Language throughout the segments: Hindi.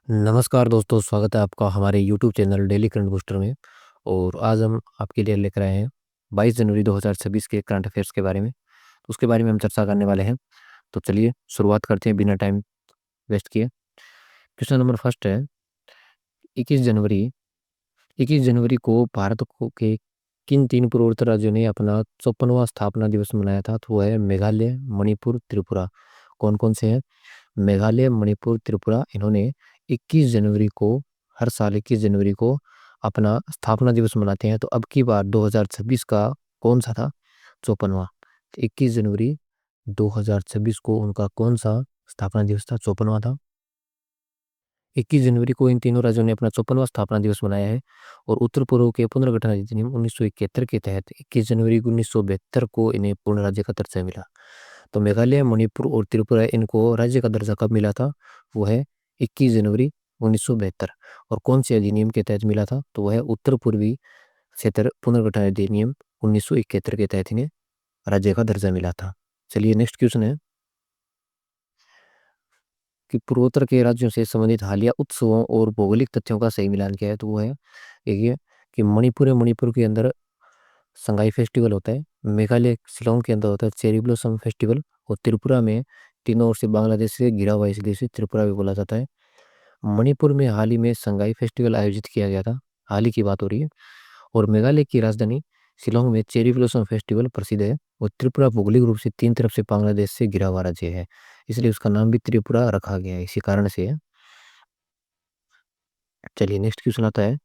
नमस्कार दोस्तों, स्वागत है आपका हमारे YouTube channel daily current booster में। और आज हम आपके लिए लेकर आए हैं 22 जनवरी 2026 के करंट अफेयर्स के बारे में। उसके बारे में हम चर्चा करने वाले हैं। तो चलिए शुरुआत करते हैं बिना टाइम वेस्ट किए। क्वेश्चन नंबर फर्स्ट है, 21 जनवरी 21 जनवरी को भारत को के किन तीन पूर्वोत्तर राज्यों ने अपना 54वां स्थापना दिवस मनाया था? तो वो है मेघालय, मणिपुर, त्रिपुरा। कौन कौन से हैं? मेघालय, मणिपुर, त्रिपुरा। इन्होंने 21 जनवरी को, हर साल 21 जनवरी को अपना स्थापना दिवस मनाते हैं। तो अब की बार 2026 का कौन सा था? 54वां। 21 जनवरी 2026 को उनका कौन सा स्थापना दिवस था? 54वां था। 21 जनवरी को इन तीनों राज्यों ने अपना 54वां स्थापना दिवस मनाया है। और उत्तर पूर्व के पुनर्गठन अधिनियम 1971 के तहत 21 जनवरी 1972 को इन्हें पूर्ण राज्य का दर्जा मिला। तो मेघालय, मणिपुर और त्रिपुरा, इनको राज्य का दर्जा कब मिला था? वो है 21 जनवरी 1972। और कौन से अधिनियम के तहत मिला था? तो वह है उत्तर पूर्वी क्षेत्र पुनर्गठन अधिनियम 1971 के तहत इन्हें राज्य का दर्जा मिला था। चलिए नेक्स्ट क्वेश्चन है कि पूर्वोत्तर के राज्यों से संबंधित हालिया उत्सवों और भौगोलिक तथ्यों का सही मिलान क्या है? तो वो है एक ये कि मणिपुर है, मणिपुर के अंदर संगाई फेस्टिवल होता है। मेघालय शिलोंग के अंदर होता है चेरी ब्लॉसम फेस्टिवल। और त्रिपुरा में तीनों ओर से बांग्लादेश से घिरा हुआ है, इसलिए इसे त्रिपुरा भी बोला जाता है। मणिपुर में हाल ही में संगाई फेस्टिवल आयोजित किया गया था, हाल ही की बात हो रही है। और मेघालय की राजधानी शिलोंग में चेरी ब्लॉसम फेस्टिवल प्रसिद्ध है। और त्रिपुरा भौगोलिक रूप से तीन तरफ से बांग्लादेश से घिरा हुआ राज्य है, इसलिए उसका नाम भी त्रिपुरा रखा गया है, इसी कारण से है। चलिए नेक्स्ट क्वेश्चन आता है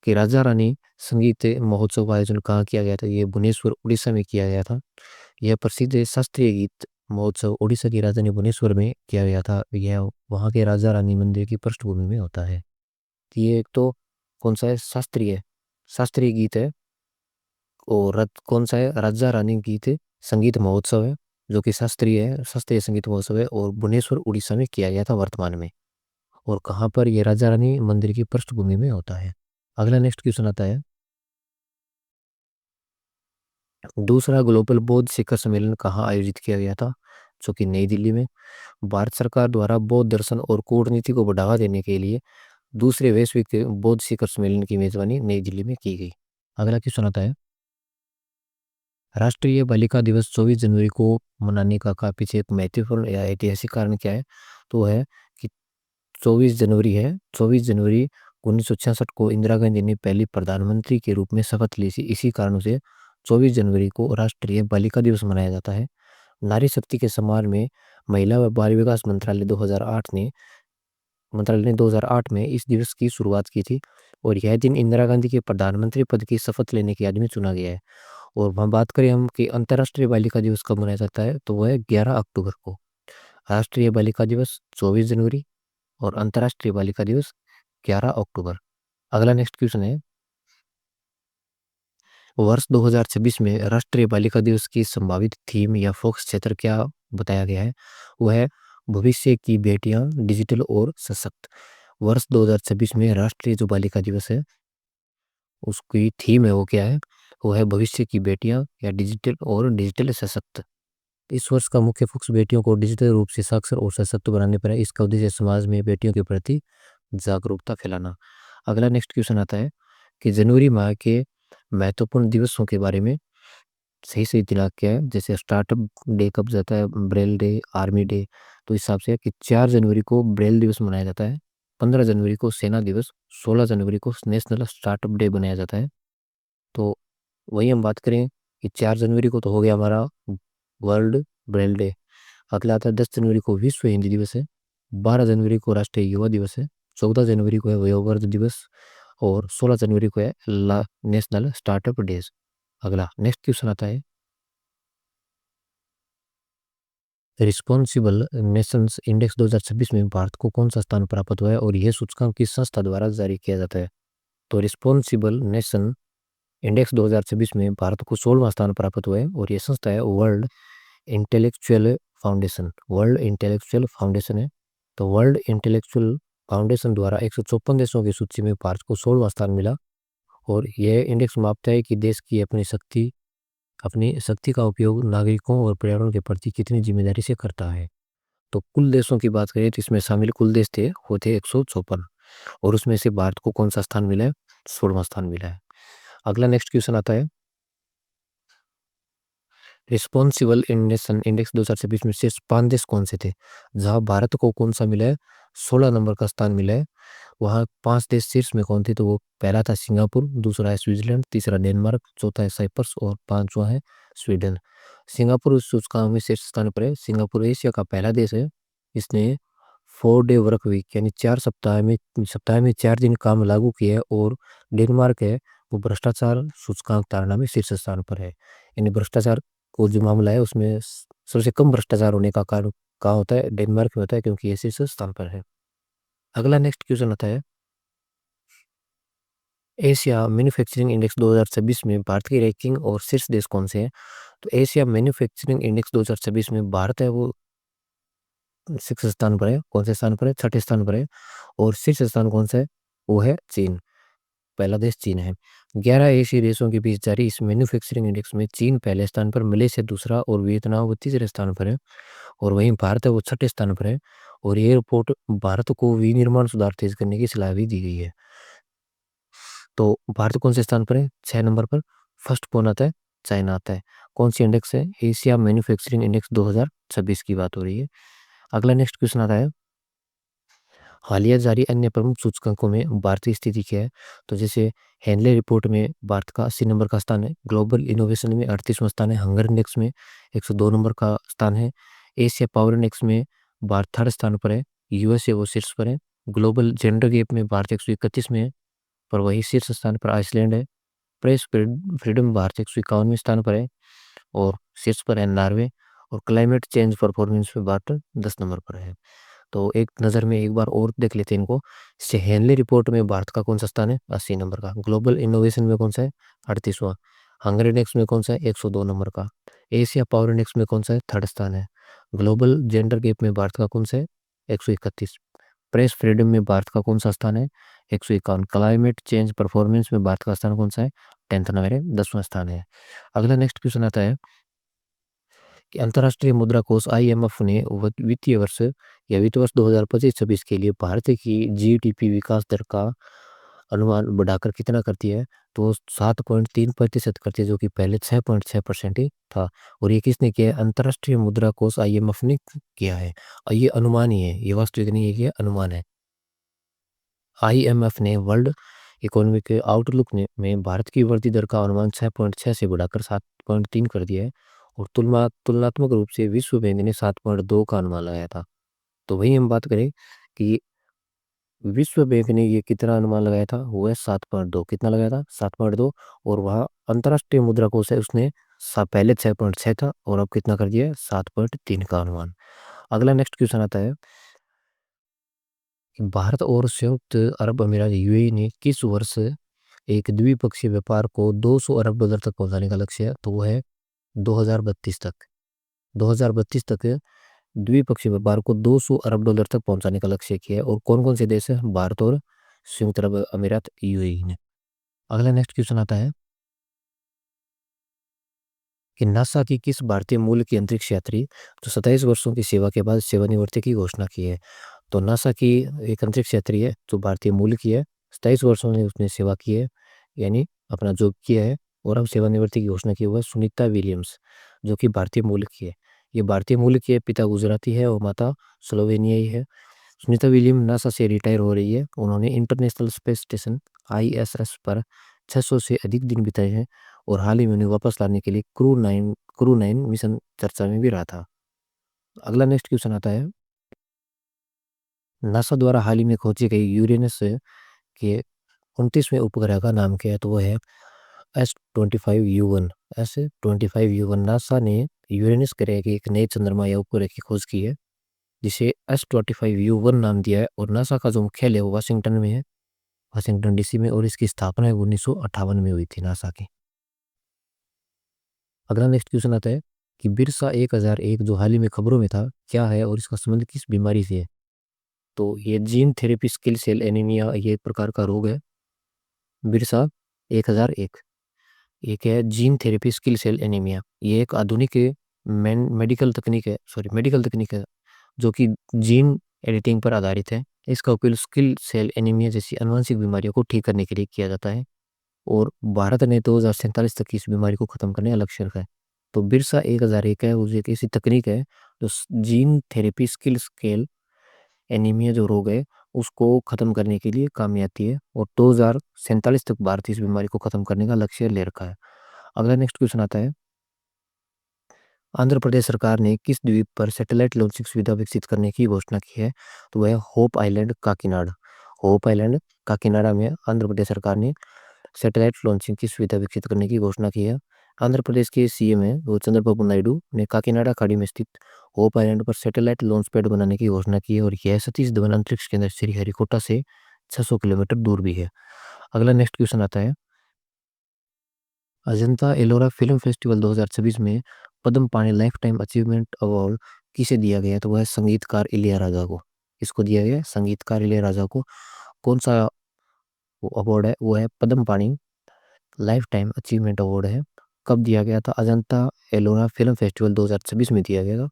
कि राजा रानी संगीत महोत्सव का आयोजन कहाँ किया गया था? ये भुवनेश्वर उड़ीसा में किया गया था। यह प्रसिद्ध शास्त्रीय गीत महोत्सव उड़ीसा की राजधानी भुवनेश्वर में किया गया था। यह वहाँ के राजा रानी मंदिर की पृष्ठभूमि में होता है। ये एक तो कौन सा है? शास्त्रीय शास्त्रीय गीत है। और कौन सा है? राजा रानी गीत संगीत महोत्सव है, जो कि शास्त्रीय है, शास्त्रीय संगीत महोत्सव है। और भुवनेश्वर उड़ीसा में किया गया था वर्तमान में। और कहाँ पर? ये राजा रानी मंदिर की पृष्ठभूमि में होता है। अगला नेक्स्ट क्वेश्चन आता है, दूसरा ग्लोबल बौद्ध शिखर सम्मेलन कहाँ आयोजित किया गया था? जो कि नई दिल्ली में। भारत सरकार द्वारा बौद्ध दर्शन और कूटनीति को बढ़ावा देने के लिए दूसरे वैश्विक बौद्ध शिखर सम्मेलन की मेजबानी नई दिल्ली में की गई। अगला क्वेश्चन आता है, राष्ट्रीय बालिका दिवस 24 जनवरी को मनाने का पीछे एक महत्वपूर्ण या ऐतिहासिक कारण क्या है? तो है कि 24 जनवरी है, 24 जनवरी 1966 को इंदिरा गांधी ने पहली प्रधानमंत्री के रूप में शपथ ली थी। इसी कारण से 24 जनवरी को राष्ट्रीय बालिका दिवस मनाया जाता है। नारी शक्ति के सम्मान में महिला व बाल विकास मंत्रालय ने 2008 में इस दिवस की शुरुआत की थी। और यह दिन इंदिरा गांधी के प्रधानमंत्री पद की शपथ लेने के याद में चुना गया है। और वहाँ बात करें हम कि अंतर्राष्ट्रीय बालिका दिवस कब मनाया जाता है, तो वह है 11 अक्टूबर को। राष्ट्रीय बालिका दिवस 24 जनवरी और अंतर्राष्ट्रीय बालिका दिवस 11 अक्टूबर। अगला नेक्स्ट क्वेश्चन है, वर्ष 2026 में राष्ट्रीय बालिका दिवस की संभावित थीम या फोकस क्षेत्र क्या बताया गया है? वह है भविष्य की बेटियां, डिजिटल और सशक्त। वर्ष 2026 में राष्ट्रीय जो बालिका दिवस है, उसकी थीम है वो क्या है? वो है भविष्य की बेटियां या डिजिटल सशक्त। इस वर्ष का मुख्य फोकस बेटियों को डिजिटल रूप से साक्षर और सशक्त बनाने पर है। इसका उद्देश्य समाज में बेटियों के प्रति जागरूकता फैलाना। अगला नेक्स्ट क्वेश्चन आता है कि जनवरी माह के महत्वपूर्ण दिवसों के बारे में सही सही दिनांक क्या है? जैसे स्टार्टअप डे कब जाता है, ब्रेल डे, आर्मी डे। तो इस हिसाब से है कि 4 जनवरी को ब्रेल दिवस मनाया जाता है, 15 जनवरी को सेना दिवस, 16 जनवरी को नेशनल स्टार्टअप डे बनाया जाता है। तो वही हम बात करें कि 4 जनवरी को तो हो गया हमारा वर्ल्ड ब्रेल डे। अगला आता है 10 जनवरी को विश्व हिंदी दिवस है, 12 जनवरी को राष्ट्रीय युवा दिवस है, 14 जनवरी को है वयोवृद्ध दिवस, और 16 जनवरी को है नेशनल स्टार्टअप डेज। अगला नेक्स्ट क्वेश्चन आता है, रिस्पॉन्सिबल नेशंस इंडेक्स 2026 में भारत को कौन सा स्थान प्राप्त हुआ है और यह सूचकांक किस संस्था द्वारा जारी किया जाता है? तो रिस्पॉन्सिबल नेशन इंडेक्स 2026 में भारत को 16वां स्थान प्राप्त हुआ है। और यह संस्था है इंटेलेक्चुअल वर्ल्ड इंटेलेक्चुअल फाउंडेशन है। तो वर्ल्ड इंटेलेक्चुअल फाउंडेशन द्वारा 154 देशों की सूची में भारत को 16वां स्थान मिला। और यह इंडेक्स मापता है कि देश की अपनी शक्ति का उपयोग नागरिकों और पर्यावरण के प्रति कितनी जिम्मेदारी से करता है। तो कुल देशों की बात करें तो इसमें शामिल कुल देश थे वो थे 154 और उसमें से भारत को कौन सा स्थान मिला है? 16वां स्थान मिला है। अगला नेक्स्ट क्वेश्चन आता है, रिस्पॉन्सिबल नेशन इंडेक्स 2026 में शीर्ष 5 देश कौन से थे? जहां भारत को कौन सा मिला है? 16 नंबर का स्थान मिला है। वहाँ 5 देश शीर्ष में कौन थे? तो वो पहला था सिंगापुर, दूसरा है स्विट्जरलैंड, तीसरा डेनमार्क, चौथा है साइप्रस और पांचवा है स्वीडन। सिंगापुर उस सूचकांक में शीर्ष स्थान पर है। सिंगापुर एशिया का पहला देश है। इसने 4 डे वर्क वीक यानी 4 सप्ताह में 4 दिन काम लागू किया है। और डेनमार्क है वो भ्रष्टाचार सूचकांक ताड़ना में शीर्ष स्थान पर है। यानी भ्रष्टाचार को जो मामला है उसमें सबसे कम भ्रष्टाचार होने का कारण कहाँ होता है? डेनमार्क में होता है, क्योंकि ये शीर्ष स्थान पर है। अगला नेक्स्ट क्वेश्चन आता है, एशिया मैन्युफैक्चरिंग इंडेक्स 2026 में भारत की रैंकिंग और शीर्ष देश कौन से हैं? तो एशिया मैन्युफैक्चरिंग इंडेक्स 2026 में भारत है वो 6 स्थान पर है। कौन से स्थान पर है? 6ठे स्थान पर है। और शीर्ष स्थान कौन सा है? वो है चीन। पहला देश चीन है। 11 एशियाई देशों के बीच जारी इस मैन्युफैक्चरिंग इंडेक्स में चीन पहले स्थान पर, मलेशिया दूसरा और वियतनाम वो तीसरे स्थान पर है। और वहीं भारत है वो 6ठे स्थान पर है। और ये रिपोर्ट भारत को विनिर्माण सुधार तेज करने की सलाह भी दी गई है। तो भारत कौन से स्थान पर है? 6 नंबर पर। फर्स्ट कौन आता है? चाइना आता है। कौन सी इंडेक्स है? एशिया मैन्युफैक्चरिंग इंडेक्स 2026 की बात हो रही है। अगला नेक्स्ट क्वेश्चन आता है, हालिया जारी अन्य प्रमुख सूचकांकों में भारत की स्थिति क्या है? तो जैसे हेनले रिपोर्ट में भारत का 80 नंबर का स्थान है। ग्लोबल इनोवेशन में 38वां स्थान है। हंगर इंडेक्स में 102 नंबर का स्थान है। एशिया पावर इंडेक्स में भारत थर्ड स्थान पर है। यूएसए वो शीर्ष पर है। ग्लोबल जेंडर गैप में भारत 131 में है, पर वही शीर्ष स्थान पर आइसलैंड है। प्रेस फ्रीडम भारत 151वें स्थान पर है और शीर्ष पर है नॉर्वे। और क्लाइमेट चेंज परफॉर्मेंस में भारत 10 नंबर पर है। तो एक नज़र में एक बार और देख लेते हैं इनको। जैसे हेनले रिपोर्ट में भारत का कौन सा स्थान है? 80 नंबर का। ग्लोबल इनोवेशन में कौन सा है? 38वां। हंगर इंडेक्स में कौन सा है? 102 नंबर का। एशिया पावर इंडेक्स में कौन सा है? थर्ड स्थान है। ग्लोबल जेंडर गैप में भारत का कौन सा है? 131। प्रेस फ्रीडम में भारत का कौन सा स्थान है? 151। क्लाइमेट चेंज परफॉर्मेंस में भारत का स्थान कौन सा है? 10th नंबर है, 10वां स्थान है। अगला नेक्स्ट क्वेश्चन आता है कि अंतर्राष्ट्रीय मुद्रा कोष आईएमएफ ने वित्तीय वर्ष या वित्त वर्ष 2025-26 के लिए भारत की जीडीपी विकास दर का अनुमान बढ़ाकर कितना कर दिया है? तो 7.3% कर दिया, जो कि पहले 6.6% ही था। और ये किसने किया है? अंतर्राष्ट्रीय मुद्रा कोष आईएमएफ ने किया है। और ये अनुमान ही है, ये वास्तविक नहीं है, ये अनुमान है। आईएमएफ ने वर्ल्ड इकोनॉमिक आउटलुक में भारत की वृद्धि दर का अनुमान 6.6 से बढ़ाकर 7.3 कर दिया है। और तुलनात्मक रूप से विश्व बैंक ने 7.2 का अनुमान लगाया था। तो वही हम बात करें कि विश्व बैंक ने ये कितना अनुमान लगाया था? वो है 7.2। कितना लगाया था? 7.2। और वहाँ अंतर्राष्ट्रीय मुद्रा कोष है उसने पहले 6.6 था और अब कितना कर दिया है? 7.3 का अनुमान। अगला नेक्स्ट क्वेश्चन आता है कि भारत और संयुक्त अरब अमीरात यूएई ने किस वर्ष एक द्विपक्षीय व्यापार को 200 अरब डॉलर तक पहुंचाने का लक्ष्य है? तो वो है 2032 तक। 2032 तक द्विपक्षीय व्यापार को 200 अरब डॉलर तक पहुंचाने का लक्ष्य किया है। और कौन कौन से देश है? भारत और संयुक्त अरब अमीरात यूएई ने। अगला नेक्स्ट क्वेश्चन आता है कि नासा की किस भारतीय मूल की अंतरिक्ष यात्री जो 27 वर्षों की सेवा के बाद सेवानिवृत्ति की घोषणा की है? तो नासा की एक अंतरिक्ष यात्री है जो भारतीय मूल की है। 27 वर्षों ने उसने सेवा की है, यानी अपना जॉब किया है। और अब सेवानिवृत्ति की घोषणा की हुआ है सुनीता विलियम्स, जो कि भारतीय मूल की है। ये भारतीय मूल की है, पिता गुजराती है और माता स्लोवेनियाई है। सुनीता विलियम नासा से रिटायर हो रही है। उन्होंने इंटरनेशनल स्पेस स्टेशन आईएसएस पर 600 से अधिक दिन बिताए हैं। और हाल ही में उन्हें वापस लाने के लिए क्रू 9 मिशन चर्चा में भी रहा था। अगला नेक्स्ट क्वेश्चन आता है, नासा द्वारा हाल ही में खोजी गई यूरेनस के 29वें उपग्रह का नाम क्या है? तो वो है S25U1। S25U1 नासा ने यूरेनस ग्रह के एक नए चंद्रमा या उपग्रह की खोज की है, जिसे S25U1 नाम दिया है। और नासा का जो मुख्यालय है वो वाशिंगटन में है, वाशिंगटन डीसी में। और इसकी स्थापना 1958 में हुई थी नासा की। अगला नेक्स्ट क्वेश्चन आता है कि बिरसा 1001 जो हाल ही में खबरों में था, क्या है और इसका संबंध किस बीमारी से है? तो ये gene therapy sickle cell anaemia, ये एक प्रकार का रोग है। बिरसा 1001 एक है gene therapy sickle cell anaemia. ये एक आधुनिक मेडिकल तकनीक है, जो कि जीन एडिटिंग पर आधारित है। इसका उपयोग स्किल सेल एनीमिया जैसी आनुवंशिक बीमारियों को ठीक करने के लिए किया जाता है और भारत ने 2047 तक इस बीमारी को खत्म करने का लक्ष्य रखा है। तो बिरसा 1001 है, वो एक ऐसी तकनीक है जो gene therapy skill scale anaemia जो रोग है उसको खत्म करने के लिए काम में आती है और 2047 तक भारत इस बीमारी को खत्म करने का लक्ष्य ले रखा है। अगला नेक्स्ट क्वेश्चन आता है, आंध्र प्रदेश सरकार ने किस द्वीप पर सैटेलाइट लॉन्चिंग सुविधा विकसित करने की घोषणा की है? तो वह hope island Kakinada. Hope island Kakinada में आंध्र प्रदेश सरकार ने सैटेलाइट लॉन्चिंग की सुविधा विकसित करने की घोषणा की है। आंध्र प्रदेश के सीएम है वो चंद्रबाबू नायडू ने काकीनाडा खाड़ी में स्थित होप आइलैंड पर सैटेलाइट लॉन्च पैड बनाने की घोषणा की है और यह सतीश धवन अंतरिक्ष केंद्र श्रीहरिकोटा से 600 किलोमीटर दूर भी है। अगला नेक्स्ट क्वेश्चन आता है, अजंता एलोरा फिल्म फेस्टिवल 2026 में पद्म पाने लाइफ टाइम अचीवमेंट अवार्ड किसे दिया गया? तो वह संगीतकार इलियाराजा को। इसको दिया गया है संगीतकार इलियाराजा को। कौन सा वो अवार्ड है? वो है पद्म पानी लाइफ टाइम अचीवमेंट अवार्ड है। कब दिया गया था? अजंता एलोरा फिल्म फेस्टिवल 2026 में दिया गया था।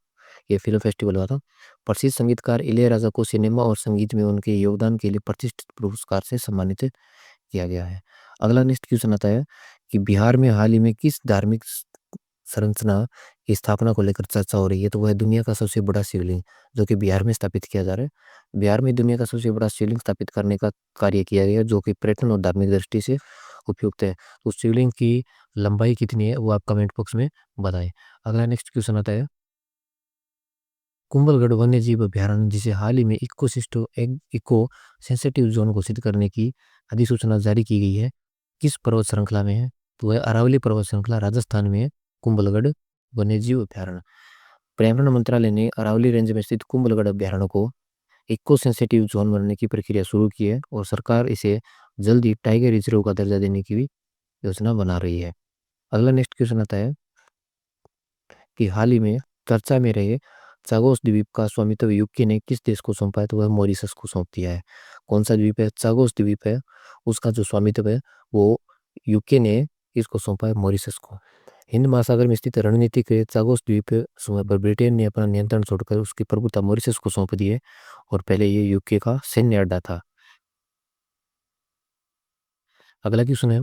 ये फिल्म फेस्टिवल हुआ था। प्रसिद्ध संगीतकार इलियाराजा को सिनेमा और संगीत में उनके योगदान के लिए प्रतिष्ठित पुरस्कार से सम्मानित किया गया है। अगला नेक्स्ट क्वेश्चन आता है कि बिहार में हाल ही में किस धार्मिक संरचना की स्थापना को लेकर चर्चा हो रही है? तो वह दुनिया का सबसे बड़ा शिवलिंग जो कि बिहार में स्थापित किया जा रहा है। बिहार में दुनिया का सबसे बड़ा शिवलिंग स्थापित करने का कार्य किया गया जो कि पर्यटन और धार्मिक दृष्टि से उपयुक्त है। तो शिवलिंग की लंबाई कितनी है वो आप कमेंट बॉक्स में बताएं। अगला नेक्स्ट क्वेश्चन आता है, कुंभलगढ़ वन्यजीव अभयारण्य जिसे हाल ही में इको सेंसिटिव जोन घोषित करने की अधिसूचना जारी की गई है, किस पर्वत श्रृंखला में है? तो वह अरावली पर्वत श्रृंखला राजस्थान में है, कुंभलगढ़ वन्यजीव अभयारण्य। पर्यावरण मंत्रालय ने अरावली रेंज में स्थित कुंभलगढ़ अभयारण्य को इको सेंसिटिव जोन बनने की प्रक्रिया शुरू की है और सरकार इसे जल्दी टाइगर रिजर्व का दर्जा देने की भी योजना बना रही है। अगला नेक्स्ट क्वेश्चन आता है कि हाल ही में चर्चा में रहे चागोस द्वीप का स्वामित्व यूके ने किस देश को सौंपा है? तो वह मॉरिशस को सौंप दिया है। कौन सा द्वीप है? चागोस द्वीप है, उसका जो स्वामित्व है वो यूके ने इसको सौंपा है मॉरिशस को। हिंद महासागर में स्थित रणनीतिक चागोस द्वीप समूह पर ब्रिटेन ने अपना नियंत्रण छोड़कर उसकी प्रभुता मॉरिशस को सौंप दी है और पहले ये यूके का सैन्य अड्डा था। अगला क्वेश्चन है,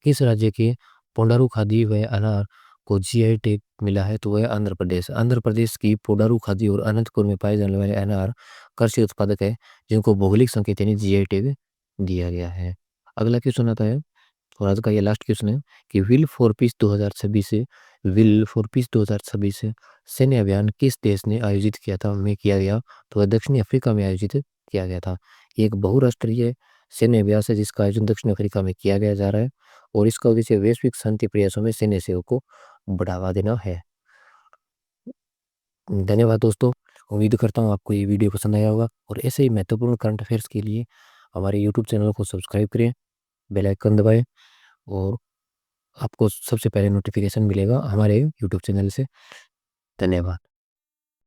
किस राज्य के पोंडारू खादी व अनार को जीआई टैग मिला है? तो वह आंध्र प्रदेश। आंध्र प्रदेश की पोडारू खादी और अनंतपुर में पाए जाने वाले अनार कृषि उत्पादक है जिनको भौगोलिक संकेत यानी जीआई टैग दिया गया है। अगला क्वेश्चन आता है और आज का ये लास्ट क्वेश्चन है कि विल फॉर पीस 2026 सैन्य अभियान किस देश ने आयोजित किया था में किया गया? तो वह दक्षिणी अफ्रीका में आयोजित किया गया था। ये एक बहुराष्ट्रीय सैन्य अभ्यास है जिसका आयोजन दक्षिण अफ्रीका में किया गया जा रहा है और इसका उद्देश्य वैश्विक शांति प्रयासों में सैन्य सहयोग को बढ़ावा देना है। धन्यवाद दोस्तों, उम्मीद करता हूँ आपको ये वीडियो पसंद आया होगा और ऐसे ही महत्वपूर्ण करंट अफेयर्स के लिए हमारे यूट्यूब चैनल को सब्सक्राइब करें, बेल आइकन दबाएं और आपको सबसे पहले नोटिफिकेशन मिलेगा हमारे यूट्यूब चैनल से। धन्यवाद।